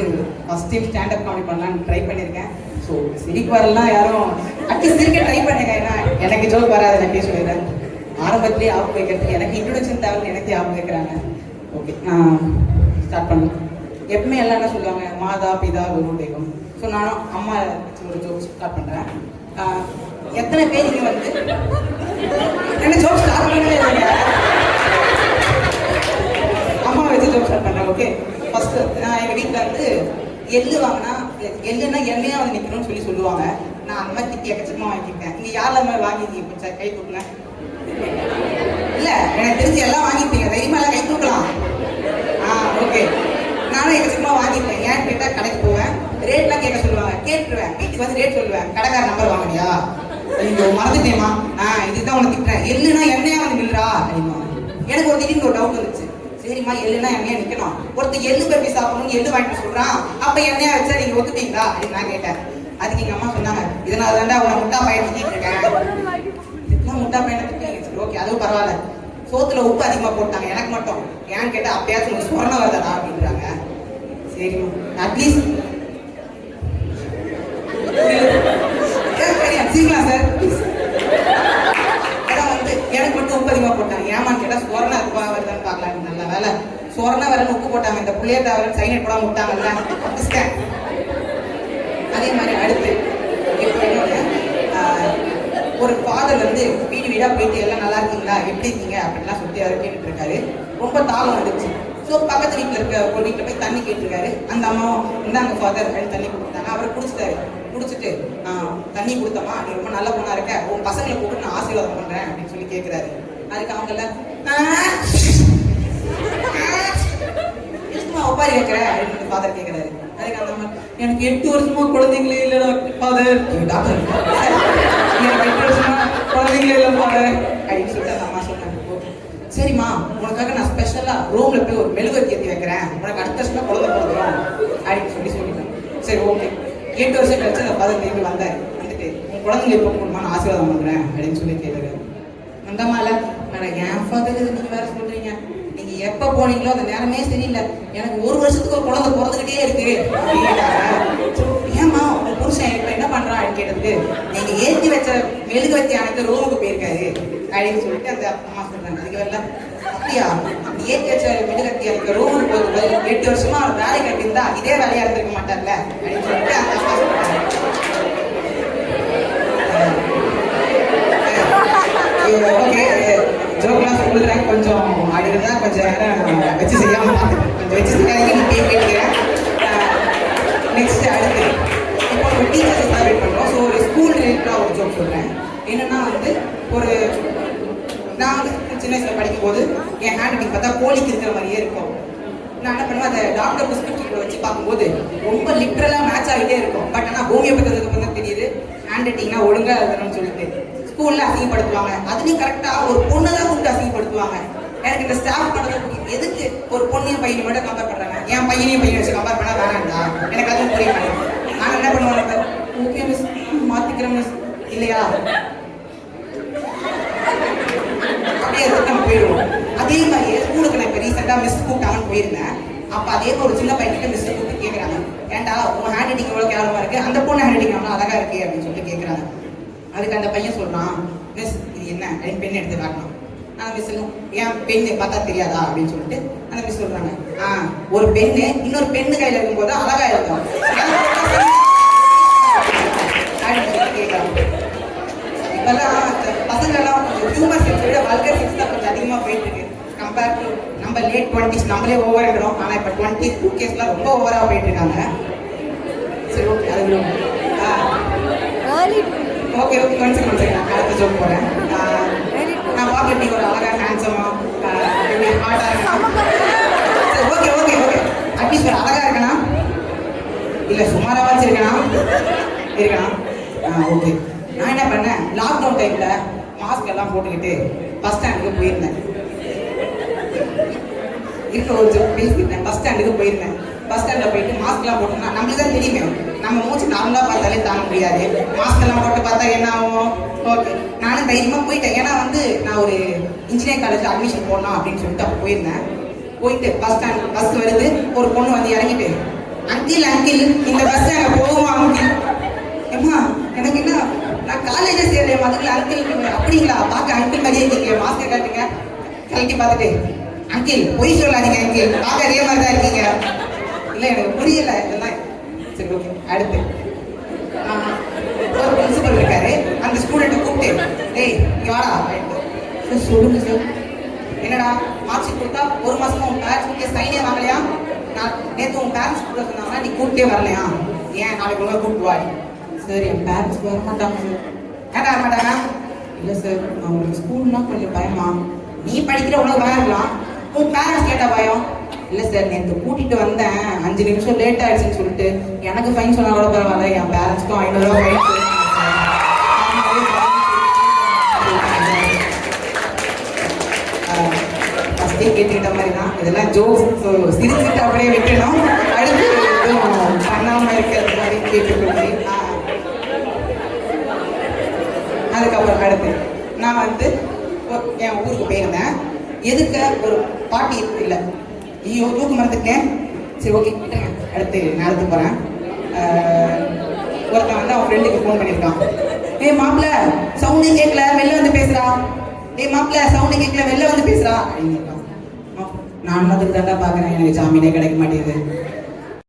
வந்து first time stand up comedy பண்ணலான்னு try பண்ணியிருக்கேன். ஸோ சிரிக்கு வரலாம் யாரும் அட்லீஸ்ட் சிரிக்க ட்ரை பண்ணுங்க. ஏன்னா எனக்கு ஜோக் வராது, நான் சொல்லிடுறேன். ஆரம்பத்திலேயே ஆப்பு வைக்கிறதுக்கு எனக்கு இன்ட்ரோடக்ஷன் தேவை, எனக்கே ஆப்பு வைக்கிறாங்க. ஓகே, ஸ்டார்ட் பண்ணுவோம். எப்பவுமே எல்லாம் என்ன சொல்லுவாங்க, மாதா பிதா குரு தெய்வம். ஸோ நானும் அம்மா ஒரு ஜோக் ஸ்டார்ட் பண்ணுறேன். எத்தனை பேர் இங்கே வந்து என்ன ஜோக் ஸ்டார்ட் பண்ணவே இல்லைங்க, அம்மா வச்சு ஜோக் ஸ்டார்ட் பண்ணுறேன். ஓகே, ஃபர்ஸ்ட் நான் எங்கள் வீட்டில் வந்து எள்ளு வாங்கினா எள்ளுன்னா எண்ணெயா வந்து நிற்கணும்னு சொல்லுவாங்க. நான் அந்த மாதிரி திட்டி எக்கச்சக்கமாக வாங்கியிருக்கேன். இங்கே யாரில் மாதிரி வாங்கிருக்கீங்க கொஞ்சம் கை தூக்குங்க. இல்லை, எனக்கு தெரிஞ்சு எல்லாம் வாங்கியிருப்பீங்க, தைரியமாக எல்லாம் கை தூக்கலாம். ஓகே, நானும் எக்கச்சக்கமாக வாங்கியிருப்பேன். ஏன்னு கேட்டால் கடைக்கு போவேன், ரேட்லாம் கேட்க சொல்லுவாங்க, கேட்டுருவேன். வீட்டுக்கு வந்து ரேட் சொல்லுவேன், கடைக்கார நம்பர் வாங்கினியா, இங்கே மறந்துட்டேமா, இதுதான் உனக்கு திட்டுறேன், எள்ளுனா எண்ணெயா வந்து நில்றா அப்படிமா. எனக்கு ஒரு திடீர்னு ஒரு டவுட் வந்துச்சு. சரிம்மா, எள்ளுனா எண்ணெயா நிற்கணும், ஒருத்தர் எள்ளு பருப்பி சாப்பிடணும்னு எள்ளு வாங்கிட்டு சொல்றான், அப்ப எண்ணெயா வச்சா நீங்க ஒத்துட்டீங்களா அப்படின்னு நான் கேட்டேன். அதுக்கு எங்க அம்மா சொன்னாங்க, இதனால தாண்டா உன முட்டா பையன் திட்டிட்டு இருக்கேன். இதுதான் முட்டா பையனை திட்டிங்க. ஓகே, அதுவும் பரவாயில்ல. சோத்துல உப்பு அதிகமா போட்டாங்க எனக்கு மட்டும், ஏன்னு கேட்டா அப்பயாச்சும் உங்களுக்கு சொரணம் வருதா அப்படின்றாங்க. சரி, அட்லீஸ்ட் சீக்கலாம் சார். அதான் வந்து எனக்கு மட்டும் உப்பு அதிகமா போட்டாங்க, ஏமான்னு கேட்டா சோரணா உப்பா வருதான்னு பார்க்கலாம். நல்ல வேலை சோரணா வரன்னு உப்பு போட்டாங்க, இந்த புள்ளையட்டா வரன்னு சைனட் போடாம விட்டாங்கல்ல. அதே மாதிரி அடுத்து இப்போ இன்னொன்று, ஒரு ஃபாதர் வந்து வீடு வீடா போயிட்டு எல்லாம் நல்லா இருக்கீங்களா, எப்படி இருக்கீங்க அப்படின்லாம் சொல்லி அவர் கேட்டுட்டு இருக்காரு. ரொம்ப தாகம் வந்துச்சு. ஸோ பக்கத்து வீட்டில் இருக்க ஒரு வீட்டில் போய் தண்ணி கேட்டிருக்காரு. அந்த அம்மாவும் இந்தாங்க ஃபாதர் அப்படின்னு தண்ணி கொடுத்தாங்க. அவர் குடிச்சிட்டாரு. குடிச்சிட்டு தண்ணி கொடுத்தம்மா, நீ ரொம்ப நல்ல பொண்ணா இருக்க, உன் பசங்களை கூப்பிட்டு நான் ஆசீர்வாதம் பண்றேன் அப்படின்னு சொல்லி கேட்கிறாரு. அதுக்கு அவங்கள எதுக்குமா ஒப்பாரி வைக்கிற அப்படின்னு ஃபாதர் கேட்கிறாரு. அதுக்கு அந்த அம்மா, எனக்கு 8 வருஷமா குழந்தைங்களே இல்லைடா ஃபாதர். டாக்டர், எனக்கு 8 வருஷமா குழந்தைங்களே இல்லை ஃபாதர் அப்படின்னு சொல்லிட்டு அந்த அம்மா சொன்னாங்க. சரிம்மா, உனக்காக நான் ஸ்பெஷலா ரூம்ல போய் ஒரு மெழுகுவர்த்தி ஏற்றி வைக்கிறேன், உனக்கு அடுத்த வருஷமா குழந்தை பிறந்துடும் அப்படின்னு சொல்லிட்டேன். சரி, ஓகே. 8 வருஷம் கழிச்சு அந்த ஃபாதர் திரும்பி வந்தார். வந்துட்டு உன் குழந்தைங்க எப்போ போகணுமா ஆசீர்வாதம் பண்றேன் அப்படின்னு சொல்லி கேட்டாரு. அந்த அம்மால, என் ஃபாதர் இது நீங்க வேற சொல்றீங்க, நீங்க எப்ப போனீங்களோ அந்த நேரமே சரியில்லை, எனக்கு 1 வருஷத்துக்கு ஒரு குழந்தை பிறந்துகிட்டே இருக்கு. ஏமா உங்க புருஷன் இப்ப என்ன பண்றான் கேட்டதுக்கு, நீங்க ஏற்றி வச்ச மெழுகுவர்த்தி அனைத்து ரூமுக்கு போயிருக்காரு அப்படின்னு சொல்லிட்டு அந்த அம்மா சொல்றாங்க. அதுக்கு வரல, அப்படியா, நீ ஏற்றி வச்ச மெழுகுவர்த்தி எனக்கு ரூமுக்கு போகுது, 8 வருஷமா அவர் வேலை கட்டியிருந்தா இதே வேலையா இருந்திருக்க மாட்டார்ல அப்படின்னு சொல்லிட்டு அந்த அம்மா சொல்றாங்க. ஓகே, ஜோக்லாம் சொல்றேன், கொஞ்சம் அப்படின்னா கொஞ்சம் நேரம் வச்சு செய்யாம கொஞ்சம் வச்சு செய்யாதீங்க, நீ கேட்கிறேன். நெக்ஸ்ட் அடுத்து இப்போ ஒரு டீச்சர்ஸ் தான் வெயிட் பண்ணுறோம். ஸோ ஒரு ஸ்கூல் ரிலேட்டடாக ஒரு ஜோக் சொல்கிறேன். என்னன்னா வந்து ஒரு நான் வந்து சின்ன வயசில் படிக்கும் போது என் ஹேண்ட் ரைட்டிங் பார்த்தா கோழிக்கு இருக்கிற மாதிரியே இருக்கும். நான் என்ன பண்ணுவேன், அதை டாக்டர் பிரிஸ்கிரிப்ஷனில் வச்சு பார்க்கும்போது ரொம்ப லிட்ரலாக மேட்ச் ஆகிட்டே இருக்கும். பட் ஆனால் ஹோமியோபதிக்கு வந்து தெரியுது ஹேண்ட் ரைட்டிங்னா ஒழுங்காக இருக்கணும்னு சொல்லிட்டு ஸ்கூலில் அசிங்கப்படுத்துவாங்க. அதுலேயும் கரெக்டாக ஒரு பொண்ணு தான் கூப்பிட்டு அசிங்கப்படுத்துவாங்க. எனக்கு இந்த ஸ்டாஃப் பண்ணுறது எதுக்கு ஒரு பொண்ணையும் பையனையும் மட்டும் கம்பேர் பண்ணுறாங்க, என் பையனையும் பையனை வச்சு கம்பேர் பண்ணால் வேணாண்டா, எனக்கு அதுவும் புரிய மாட்டேன். நாங்கள் என்ன பண்ணுவோம், ஓகே மிஸ் மாற்றிக்கிறேன் மிஸ், இல்லையா அப்படியே நம்ம போயிடுவோம். அதே மாதிரியே ஸ்கூலுக்கு நான் இப்போ ரீசெண்டாக மிஸ் கூப்பிட்டாங்கன்னு போயிருந்தேன். அப்போ அதே ஒரு சின்ன பையன்கிட்ட மிஸ் கூப்பிட்டு கேட்குறாங்க, ஏன்டா உங்கள் ஹேண்ட் ரைட்டிங் எவ்வளோ கேவலமாக இருக்குது, அந்த பொண்ணு ஹேண்ட் ரைட்டிங் அவ்வளோ அழகாக இருக்குது அப்படின்னு சொல்லிட்டு கேட்குறாங்க. அதுக்கு அந்த பையன் சொல்கிறான், மிஸ் இது என்ன அப்படின்னு பெண் எடுத்து காட்டணும். அந்த மிஸ் இல்லை, ஏன் பெண்ணு பார்த்தா தெரியாதா அப்படின்னு சொல்லிட்டு அந்த மிஸ் சொல்கிறாங்க, ஒரு பெண்ணு இன்னொரு பெண்ணு கையில் இருக்கும்போது அழகா இருக்கும் அப்படின்னு சொல்லி கேட்குறாங்க. இப்போல்லாம் பசங்கள்லாம் கொஞ்சம் ஹியூமர் சென்ஸை விட வல்கர் சென்ஸ் தான் கொஞ்சம் அதிகமாக போயிட்டு இருக்கு. கம்பேர் டு நம்ம லேட் 20s நம்மளே ஓவர் இருக்கிறோம். ஆனால் இப்போ 20s 2Ksலாம் ரொம்ப ஓவராக போயிட்டு இருக்காங்க. சரி, ஓகே, அது ஓகே ஓகே கொஞ்சம் நான் அடுத்த ஜோக் போகிறேன். நான் பார்க்க நீ ஒரு அழகாக ஹேண்ட்ஸமாக ஹார்டாக இருக்கணும். ஓகே ஓகே ஓகே அட்லீஸ்ட் ஒரு அழகாக இருக்கணா, இல்லை சுமாராக இருக்கணும். ஓகே, நான் என்ன பண்ணேன், லாக்டவுன் டைமில் மாஸ்க் எல்லாம் போட்டுக்கிட்டு பஸ் ஸ்டாண்டுக்கு போயிருந்தேன். இருக்க ஒரு ஜோக் பேசிக்கிட்டேன். பஸ் ஸ்டாண்டுக்கு போயிருந்தேன். பஸ் ஸ்டாண்டில் போயிட்டு மாஸ்க்லாம் போட்டோம்னா நம்மளுக்கு தான் தெரியுமே, நம்ம மூச்சு நார்மலாக பார்த்தாலே தாங்க முடியாது. மாஸ்க் எல்லாம் போட்டு பார்த்தா என்ன ஆகும். ஓகே, நானும் தைரியமாக போயிட்டேன். ஏன்னா வந்து நான் ஒரு இன்ஜினியரிங் காலேஜில் அட்மிஷன் போடணும் அப்படின்னு சொல்லிட்டு அப்போ போயிருந்தேன். போயிட்டு பஸ் வருது, ஒரு பொண்ணு வந்து இறங்கிட்டு, அங்கிள் அங்கிள் அங்கிள் இந்த பஸ் அங்க போகுமா அங்கிள்? ஏம்மா எனக்கு என்ன, நான் காலேஜே சேர்றேன் அதுக்குள்ள அங்கிள் அப்படிங்களா? பார்க்க அங்கிள் மாதிரியே இருக்கீங்க, மாஸ்க் காட்டுங்க. கழட்டி பார்த்துட்டு அங்கிள் பொய் சொல்லாதீங்க அங்கிள், பார்க்க அதே மாதிரி தான் இருக்கீங்க. இல்லை எனக்கு புரியல இதெல்லாம். சரி ஓகே. அடுத்து ஒரு பிரின்சிபல் இருக்காரு, அந்த ஸ்டூடெண்ட்டை கூப்பிட்டு டேய் இங்க வாடா. சார் சொல்லுங்க சார். என்னடா மார்க் ஷீட் கொடுத்தா ஒரு மாசமா உன் பேரண்ட்ஸ் சைனே வாங்கலையா? நான் நேற்று உன் பேரண்ட்ஸ் கூட சொன்னாங்கன்னா நீ கூப்பிட்டே வரலையா? ஏன் நாளைக்கு ஒழுங்காக கூப்பிட்டு வாடி. சார் என் பேரண்ட்ஸ் வர மாட்டாங்க சார். ஏன்டா வர மாட்டாங்க? இல்லை சார் அவங்களுக்கு ஸ்கூல்னா கொஞ்சம் பயமா. நீ படிக்கிற உனக்கு பயம் இருக்கலாம், உன் பேரண்ட்ஸ் கேட்டா பயம். இல்லை சார் நேற்று கூட்டிகிட்டு வந்தேன், 5 நிமிஷம் லேட் ஆயிடுச்சுன்னு சொல்லிட்டு எனக்கு ஃபைன் சொன்னா கூட பரவாயில்ல, என் பேரண்ட்ஸ்க்கும் 500 ரூபா ஃபைன். ஃபஸ்ட்டே கேட்டுக்கிட்ட மாதிரி தான் இதெல்லாம் ஜோக்ஸ். ஸோ சிரிச்சுட்டு அப்படியே விட்டுணும். அடுத்து எதுவும் பண்ணாமல் இருக்கிறது மாதிரி கேட்டுக்கொண்டு அதுக்கப்புறம் அடுத்து நான் வந்து என் ஊருக்கு போயிருந்தேன். எதுக்க ஒரு பாட்டி இருக்கு இல்லை, ஐயோ தூக்கு மறந்துட்டேன். சரி ஓகே அடுத்து நான் அடுத்து போகிறேன். ஒருத்தன் வந்து அவன் ஃப்ரெண்டுக்கு ஃபோன் பண்ணியிருக்கான். ஏய் மாப்பிள்ள சவுண்டே கேட்கல வெளில வந்து பேசுறா. ஏய் மாப்பிள்ள சவுண்டே கேட்கல வெளில வந்து பேசுறா அப்படின்னு. நான் அதுக்கு தாண்டா பார்க்குறேன், எனக்கு ஜாமீனே கிடைக்க மாட்டேங்குது.